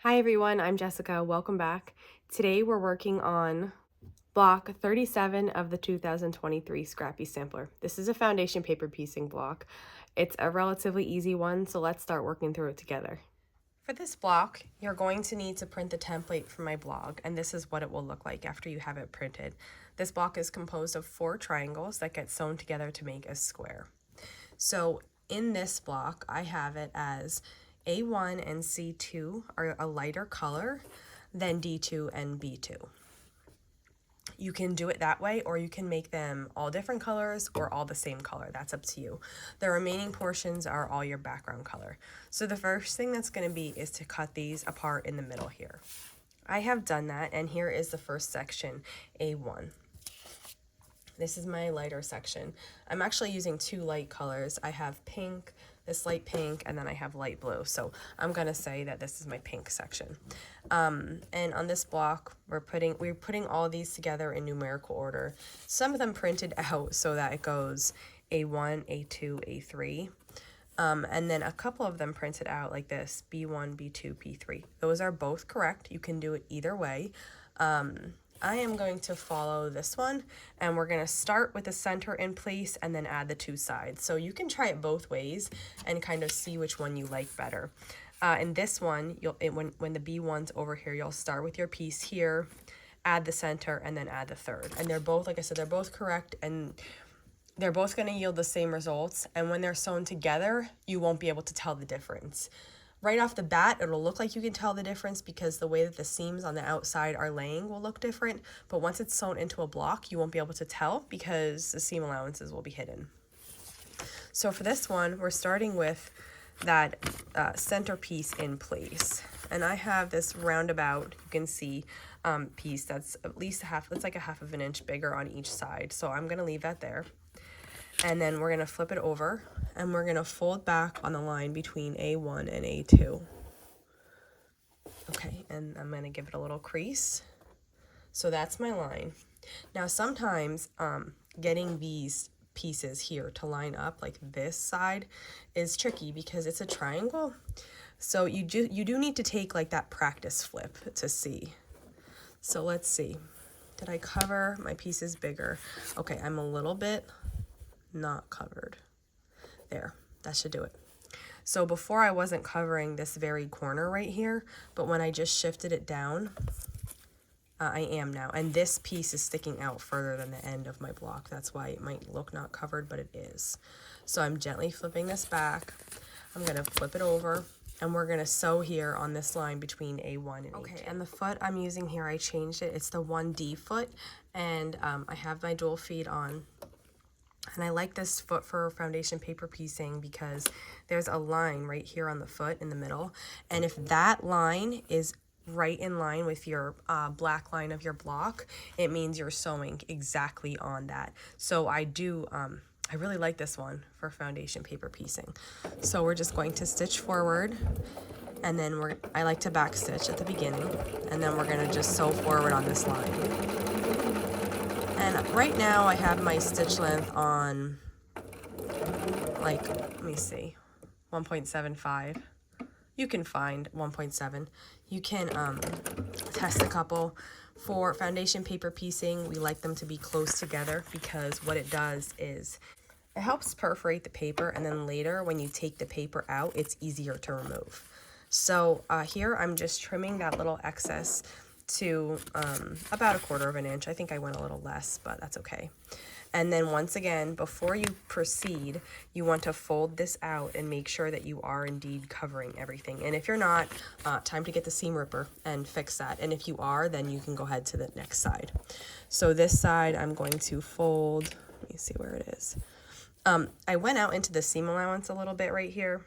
Hi everyone, I'm Jessica. Welcome back. Today we're working on block 37 of the 2023 Scrappy Sampler. This is a foundation paper piecing block. It's a relatively easy one, so let's start working through it together. For this block, you're going to need to print the template from my blog, and this is what it will look like after you have it printed. This block is composed of 4 triangles that get sewn together to make a square. So in this block, I have it as A1 and C2 are a lighter color than D2 and B2. You can do it that way, or you can make them all different colors or all the same color. That's up to you. The remaining portions are all your background color. So the first thing that's going to be is to cut these apart in the middle here. I have done that, and here is the first section, A1. This is my lighter section. I'm actually using 2 light colors. I have pink, this light pink, and then I have light blue. So I'm gonna say that this is my pink section. And on this block, we're putting all these together in numerical order. Some of them printed out so that it goes A1, A2, A3. And then a couple of them printed out like this, B1, B2, B3. Those are both correct. You can do it either way. I am going to follow this one, and we're going to start with the center in place and then add the 2 sides. So you can try it both ways and kind of see which one you like better. In this one, when the B1's over here, you'll start with your piece here, add the center, and then add the third. And they're both, like I said, they're both correct, and they're both going to yield the same results. And when they're sewn together, you won't be able to tell the difference. Right off the bat, it'll look like you can tell the difference because the way that the seams on the outside are laying will look different. But once it's sewn into a block, you won't be able to tell because the seam allowances will be hidden. So for this one, we're starting with that center piece in place. And I have this roundabout, you can see, piece that's at least it's like a half of an inch bigger on each side. So I'm going to leave that there. And then we're going to flip it over, and we're going to fold back on the line between A1 and A2. Okay, and I'm going to give it a little crease. So that's my line. Now sometimes getting these pieces here to line up like this side is tricky because it's a triangle. So you do need to take like that practice flip to see. So let's see. Did I cover my pieces bigger? Okay, I'm a little bit not covered. There, that should do it. So before I wasn't covering this very corner right here, but when I just shifted it down, I am now. And this piece is sticking out further than the end of my block. That's why it might look not covered, but it is. So I'm gently flipping this back. I'm gonna flip it over, and we're gonna sew here on this line between A1 and A2. Okay, and the foot I'm using here, I changed it. It's the 1D foot, and I have my dual feet on. And I like this foot for foundation paper piecing because there's a line right here on the foot in the middle. And if that line is right in line with your black line of your block, it means you're sewing exactly on that. So I really like this one for foundation paper piecing. So we're just going to stitch forward, and then I like to back stitch at the beginning, and then we're gonna just sew forward on this line. And right now I have my stitch length on, like, let me see, 1.75. You can find 1.7. You can test a couple. For foundation paper piecing, we like them to be close together because what it does is it helps perforate the paper, and then later when you take the paper out, it's easier to remove. So here I'm just trimming that little excess to about 1/4 of an inch. I think I went a little less, but that's okay. And then once again, before you proceed, you want to fold this out and make sure that you are indeed covering everything. And if you're not, time to get the seam ripper and fix that. And if you are, then you can go ahead to the next side. So this side, I'm going to fold. Let me see where it is. I went out into the seam allowance a little bit right here.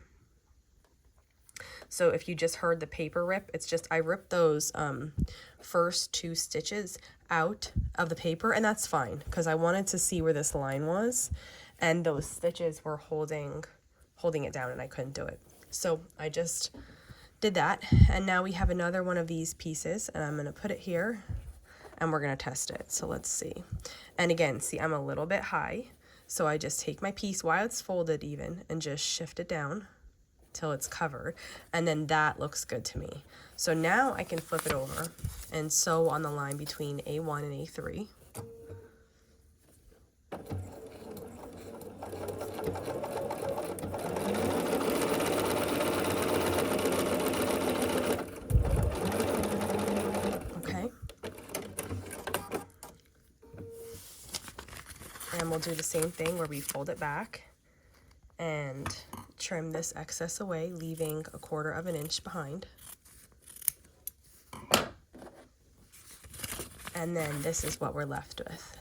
So if you just heard the paper rip, it's just I ripped those first 2 stitches out of the paper, and that's fine because I wanted to see where this line was, and those stitches were holding it down, and I couldn't do it. So I just did that, and now we have another one of these pieces, and I'm going to put it here, and we're going to test it. So let's see. And again, see, I'm a little bit high, so I just take my piece while it's folded even and just shift it down till it's covered, and then that looks good to me. So now I can flip it over and sew on the line between A1 and A3. Okay. And we'll do the same thing where we fold it back and trim this excess away, leaving 1/4 of an inch behind. And then this is what we're left with.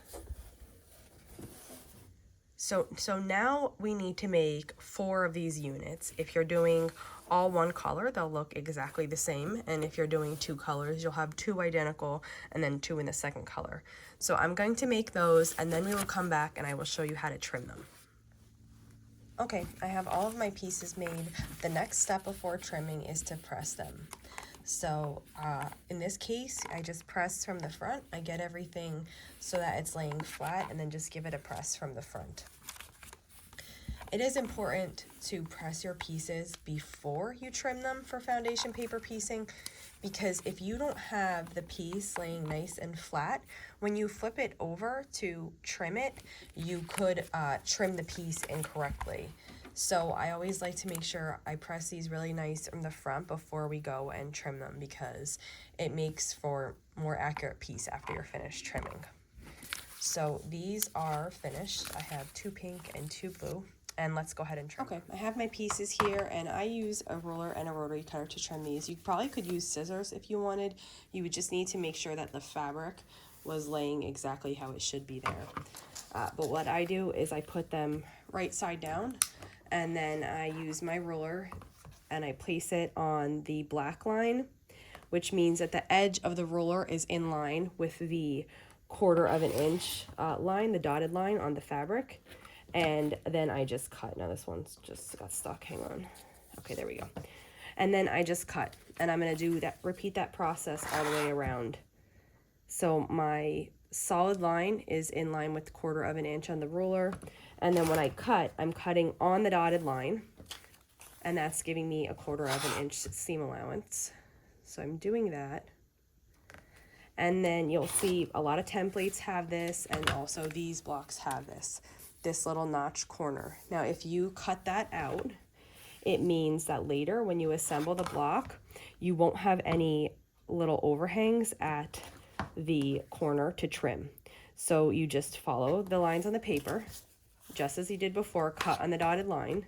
So now we need to make 4 of these units. If you're doing all one color, they'll look exactly the same. And if you're doing 2 colors, you'll have 2 identical and then 2 in the second color. So I'm going to make those, and then we will come back and I will show you how to trim them. Okay, I have all of my pieces made. The next step before trimming is to press them. So in this case, I just press from the front. I get everything so that it's laying flat, and then just give it a press from the front. It is important to press your pieces before you trim them for foundation paper piecing, because if you don't have the piece laying nice and flat, when you flip it over to trim it, you could trim the piece incorrectly. So I always like to make sure I press these really nice from the front before we go and trim them, because it makes for more accurate piece after you're finished trimming. So these are finished. I have 2 pink and 2 blue, and let's go ahead and trim. Okay, I have my pieces here, and I use a ruler and a rotary cutter to trim these. You probably could use scissors if you wanted. You would just need to make sure that the fabric was laying exactly how it should be there. But what I do is I put them right side down, and then I use my ruler and I place it on the black line, which means that the edge of the ruler is in line with the 1/4 of an inch line, the dotted line on the fabric. And then I just cut. Now this one's just got stuck, hang on. Okay, there we go. And then I just cut, and I'm gonna do that, repeat that process all the way around. So my solid line is in line with 1/4 of an inch on the ruler. And then when I cut, I'm cutting on the dotted line, and that's giving me 1/4 of an inch seam allowance. So I'm doing that. And then you'll see a lot of templates have this, and also these blocks have this little notch corner. Now, if you cut that out, it means that later when you assemble the block, you won't have any little overhangs at the corner to trim. So you just follow the lines on the paper, just as you did before, cut on the dotted line,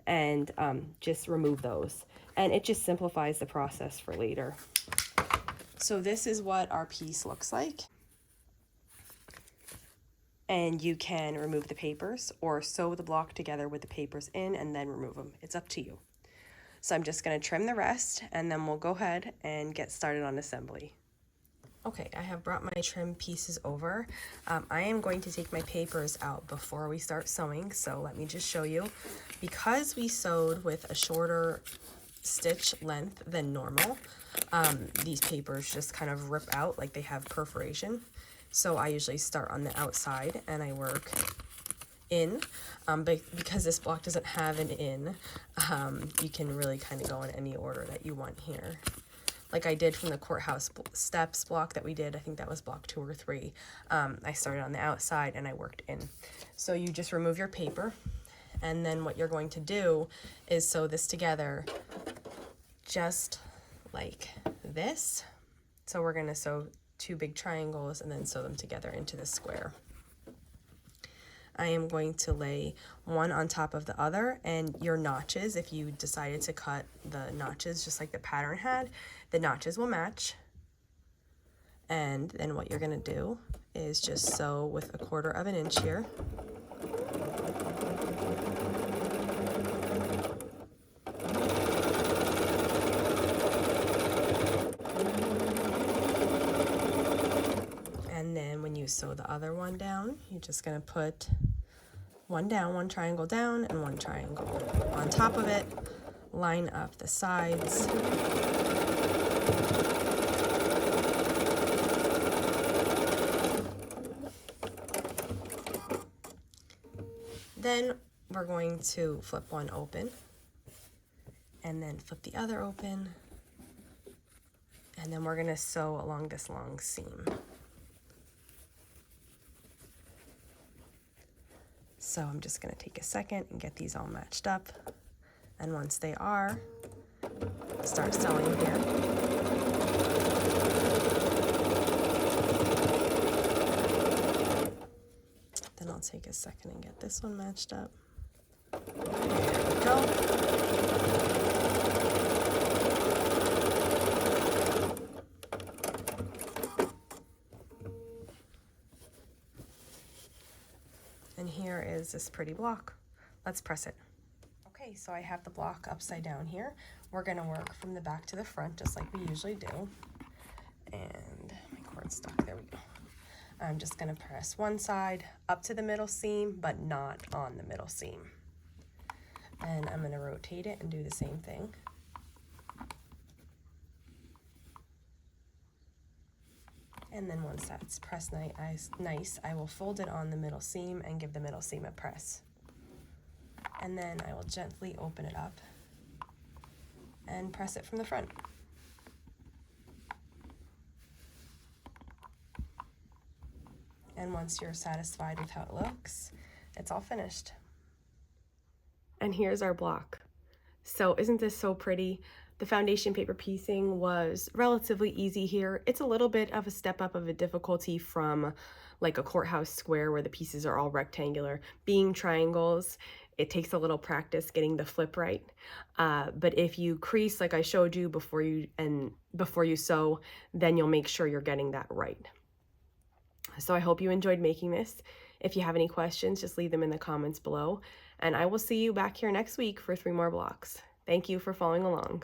and just remove those. And it just simplifies the process for later. So this is what our piece looks like. And you can remove the papers or sew the block together with the papers in and then remove them. It's up to you. So I'm just going to trim the rest, and then we'll go ahead and get started on assembly. Okay, I have brought my trim pieces over. I am going to take my papers out before we start sewing, so let me just show you. Because we sewed with a shorter stitch length than normal, these papers just kind of rip out like they have perforation. So I usually start on the outside and I work in, but because this block doesn't have an in, you can really kind of go in any order that you want here. Like I did from the courthouse steps block that we did, I think that was block 2 or 3. I started on the outside and I worked in. So you just remove your paper, and then what you're going to do is sew this together just like this. So we're going to sew 2 big triangles and then sew them together into the square. I am going to lay one on top of the other, and your notches, if you decided to cut the notches just like the pattern had, the notches will match. And then what you're going to do is just sew with 1/4 of an inch here. And then when you sew the other one down, you're just going to put one down, one triangle down, and one triangle on top of it. Line up the sides. Then we're going to flip one open and then flip the other open, and then we're gonna sew along this long seam. So I'm just gonna take a second and get these all matched up, and once they are, start sewing here. Then I'll take a second and get this one matched up. There we go. And here is this pretty block. Let's press it. Okay, so I have the block upside down here. We're gonna work from the back to the front just like we usually do. And my cord's stuck, there we go. I'm just gonna press one side up to the middle seam, but not on the middle seam. And I'm gonna rotate it and do the same thing. And then once that's pressed nice, I will fold it on the middle seam and give the middle seam a press. And then I will gently open it up and press it from the front. And once you're satisfied with how it looks, it's all finished. And here's our block. So isn't this so pretty? The foundation paper piecing was relatively easy here. It's a little bit of a step up of a difficulty from like a courthouse square where the pieces are all rectangular. Being triangles, it takes a little practice getting the flip right. But if you crease like I showed you before you sew, then you'll make sure you're getting that right. So I hope you enjoyed making this. If you have any questions, just leave them in the comments below. And I will see you back here next week for 3 more blocks. Thank you for following along.